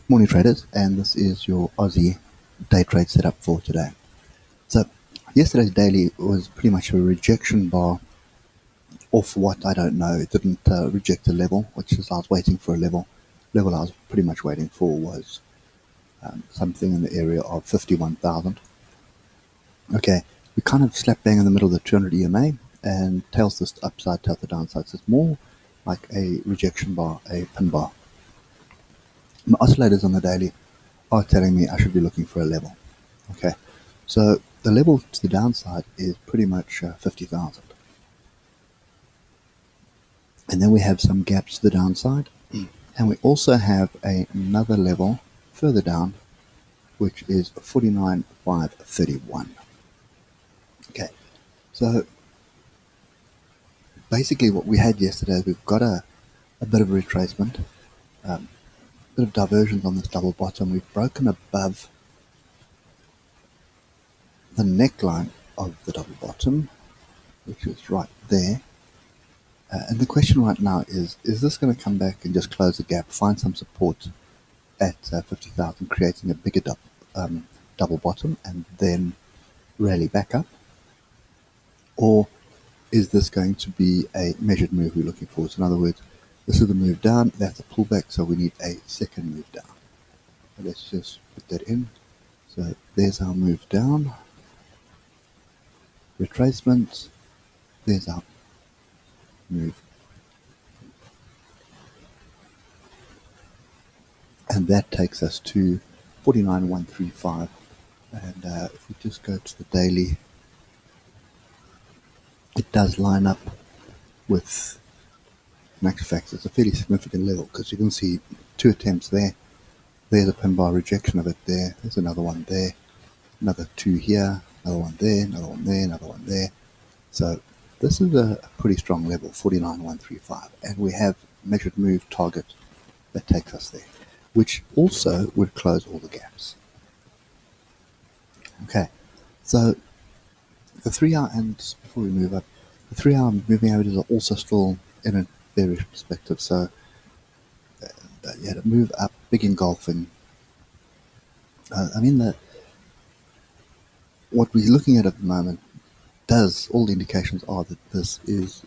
Morning traders, and this is your Aussie day trade setup for today. So yesterday's daily was pretty much a rejection bar off what I don't know. It didn't reject a level, which is I was waiting for a level. Level I was pretty much waiting for was something in the area of 51,000. Okay, we kind of slap bang in the middle of the 200 EMA and tails this upside, tails the downside. So it's more like a rejection bar, a pin bar. My oscillators on the daily are telling me I should be looking for a level. Okay, so the level to the downside is pretty much 50,000. And then we have some gaps to the downside. And we also have another level further down, which is 49,531. Okay, so basically what we had yesterday is we've got a bit of a retracement, a bit of diversions on this double bottom. We've broken above the neckline of the double bottom, which is right there. And the question right now is this going to come back and just close the gap, find some support at 50,000, creating a bigger double bottom and then rally back up? Or is this going to be a measured move we're looking for? So in other words, this is the move down, that's a pullback, so we need a second move down. So let's just put that in. So there's our move down, retracement, there's our move. And that takes us to 49,135. And if we just go to the daily, it does line up with, in actual fact, it's a fairly significant level because you can see two attempts there. There's a pin bar rejection of it there. There's another one there. Another two here. Another one there. Another one there. Another one there. So this is a pretty strong level, 49,135. And we have measured move target that takes us there, which also would close all the gaps. Okay, so the 3 hour, and before we move up, the 3 hour moving averages are also still in a bearish perspective. So you had a move up, big engulfing. What we're looking at the moment all the indications are that this is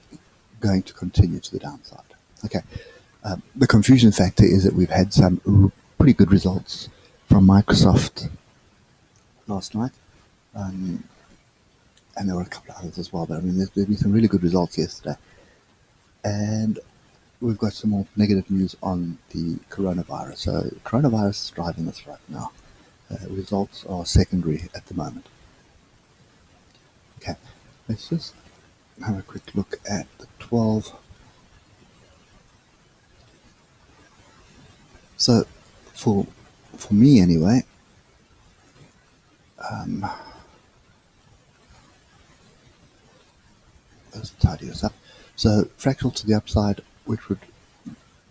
going to continue to the downside. Okay, the confusion factor is that we've had some pretty good results from Microsoft last night. And there were a couple of others as well, but I mean, there's been some really good results yesterday. And we've got some more negative news on the coronavirus. So coronavirus is driving this right now. Results are secondary at the moment. Okay, let's just have a quick look at the 12. So for me anyway, let's tidy this up. So fractal to the upside, which would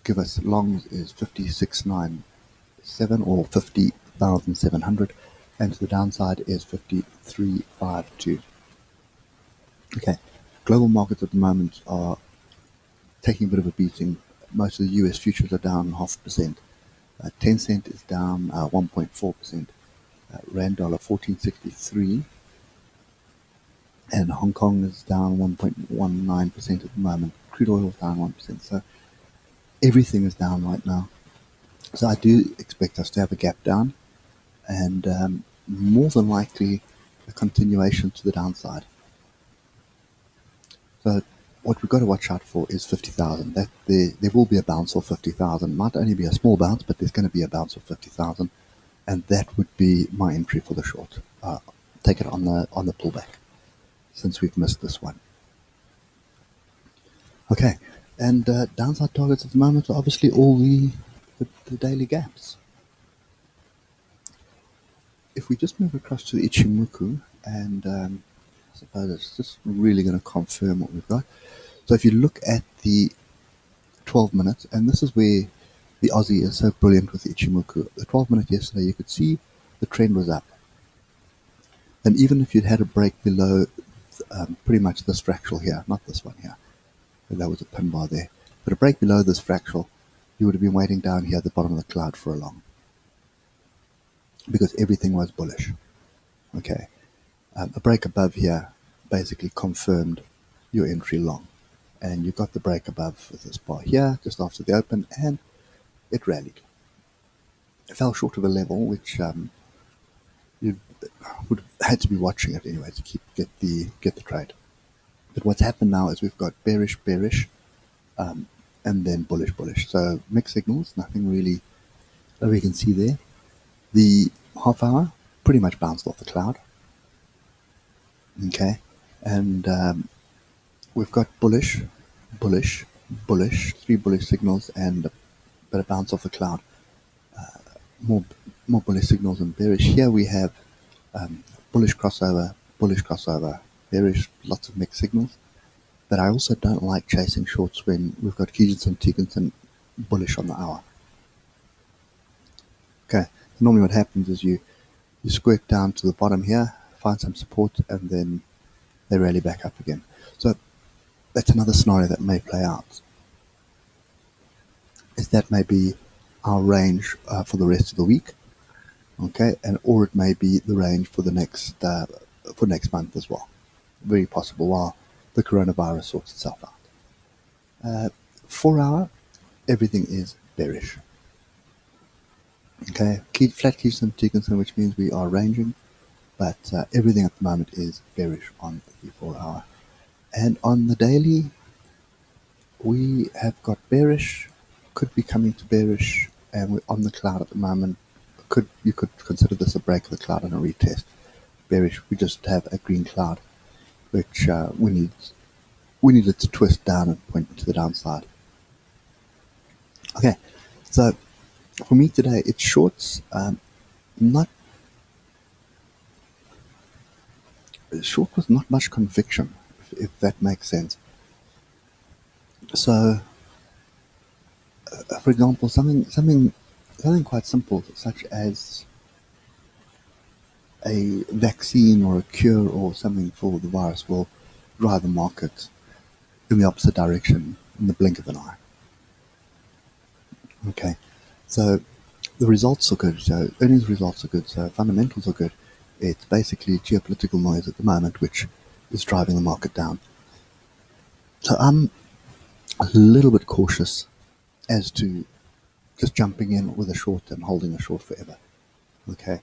give us longs, is 5697 or 50,700, and to the downside is 5352. Okay, global markets at the moment are taking a bit of a beating. Most of the US futures are down 0.5%. 10 cent is down 1.4%. Rand dollar 1463. And Hong Kong is down 1.19% at the moment. Crude oil is down 1%. So everything is down right now. So I do expect us to have a gap down and more than likely a continuation to the downside. So what we've got to watch out for is 50,000. That there will be a bounce of 50,000. Might only be a small bounce, but there's going to be a bounce of 50,000, and that would be my entry for the short. Take it on the pullback, since we've missed this one. Okay, and downside targets at the moment are obviously all the daily gaps. If we just move across to the Ichimoku, and I suppose it's just really going to confirm what we've got. So if you look at the 12 minutes, and this is where the Aussie is so brilliant with the Ichimoku. The 12 minute yesterday, you could see the trend was up. And even if you'd had a break below pretty much this fractal here, not this one here, that was a pin bar there, but a break below this fractal, you would have been waiting down here at the bottom of the cloud for a long. because everything was bullish. Okay, a break above here basically confirmed your entry long, and you got the break above this bar here just after the open, and it rallied. It fell short of a level which you would have had to be watching it anyway to get the trade. But what's happened now is we've got bearish, bearish, and then bullish, bullish. So mixed signals, nothing really that we can see there. The half hour pretty much bounced off the cloud. Okay, and we've got bullish, bullish, bullish, three bullish signals, and a bit of bounce off the cloud. More bullish signals than bearish. Here we have bullish crossover, bearish, lots of mixed signals. But I also don't like chasing shorts when we've got Kijinson and Tekinson bullish on the hour. Okay, so normally what happens is you squirt down to the bottom here, find some support, and then they rally back up again. So that's another scenario that may play out. Is that may be our range for the rest of the week, okay, and or it may be the range for the next month as well. Very possible while the coronavirus sorts itself out. 4 hour, everything is bearish. Okay, flat Kijinson Tekinson, which means we are ranging, but everything at the moment is bearish on the 4 hour. And on the daily, we have got bearish, could be coming to bearish, and we're on the cloud at the moment. You could consider this a break of the cloud and a retest. Bearish, we just have a green cloud, which we needed to twist down and point to the downside. Okay, so for me today, it's shorts, short with not much conviction, if that makes sense. So, for example, something quite simple, such as a vaccine or a cure or something for the virus, will drive the market in the opposite direction in the blink of an eye. Okay, so the results are good, so earnings results are good, so fundamentals are good. It's basically geopolitical noise at the moment which is driving the market down. So I'm a little bit cautious as to just jumping in with a short and holding a short forever. Okay,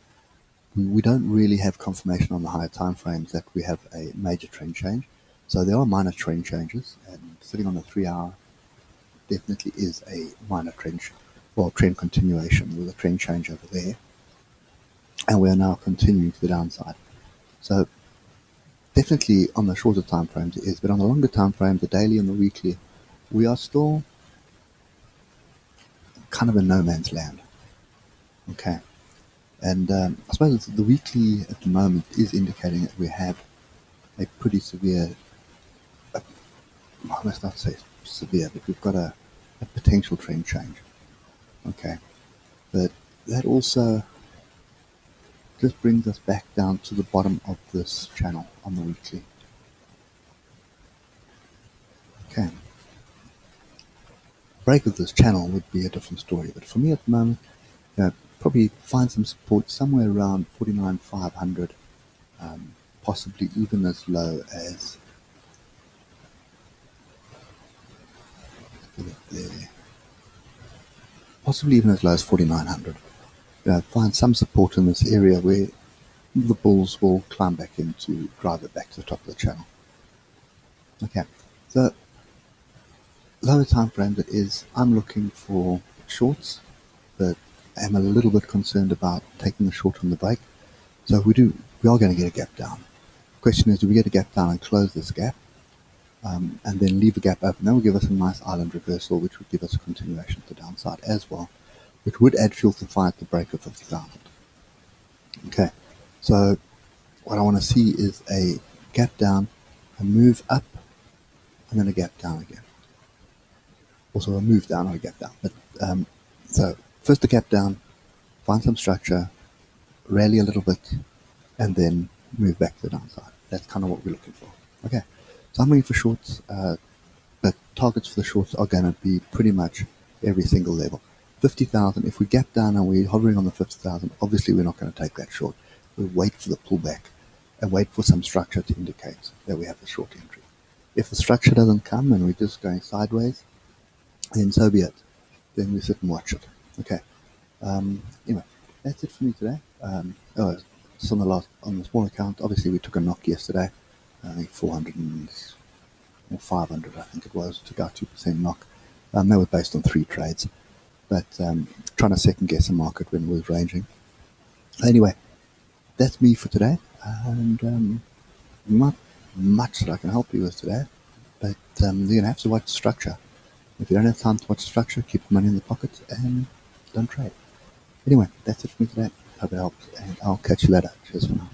we don't really have confirmation on the higher time frames that we have a major trend change. So there are minor trend changes, and sitting on a 3 hour definitely is a minor trend continuation with a trend change over there. And we are now continuing to the downside. So definitely on the shorter time frames it is, but on the longer time frames, the daily and the weekly, we are still kind of in no man's land. Okay. And I suppose the weekly at the moment is indicating that we have a pretty severe, I must not say severe, but we've got a potential trend change. Okay. But that also just brings us back down to the bottom of this channel on the weekly. Okay. Break of this channel would be a different story, but for me at the moment, probably find some support somewhere around 49,500, possibly even as low as possibly even as low as 4,900. Find some support in this area where the bulls will climb back in to drive it back to the top of the channel. Okay, so lower time frames it is. I'm looking for shorts, but I'm a little bit concerned about taking a short on the break. So if we are going to get a gap down. The question is, do we get a gap down and close this gap, and then leave the gap open? That will give us a nice island reversal, which would give us a continuation to the downside as well, which would add fuel to fire at the break of 50,000. Okay, so what I want to see is a gap down, a move up, and then a gap down again. Also a move down, not a gap down. But so first a gap down, find some structure, rally a little bit, and then move back to the downside. That's kind of what we're looking for. Okay, so I'm looking for shorts, but targets for the shorts are going to be pretty much every single level. 50,000, if we gap down and we're hovering on the 50,000, obviously we're not going to take that short. We'll wait for the pullback and wait for some structure to indicate that we have a short entry. If the structure doesn't come and we're just going sideways, then so be it. Then we sit and watch it. Okay. Anyway, that's it for me today. Just on the small account, obviously we took a knock yesterday. I think 400 or 500, I think it was, took out 2% knock. That was based on 3 trades. But trying to second guess the market when it was ranging. Anyway, that's me for today. And not much that I can help you with today. But you're going to have to watch structure. If you don't have time to watch structure, keep the money in the pocket and don't trade. Anyway, that's it for me today. Hope it helps, and I'll catch you later. Cheers for now.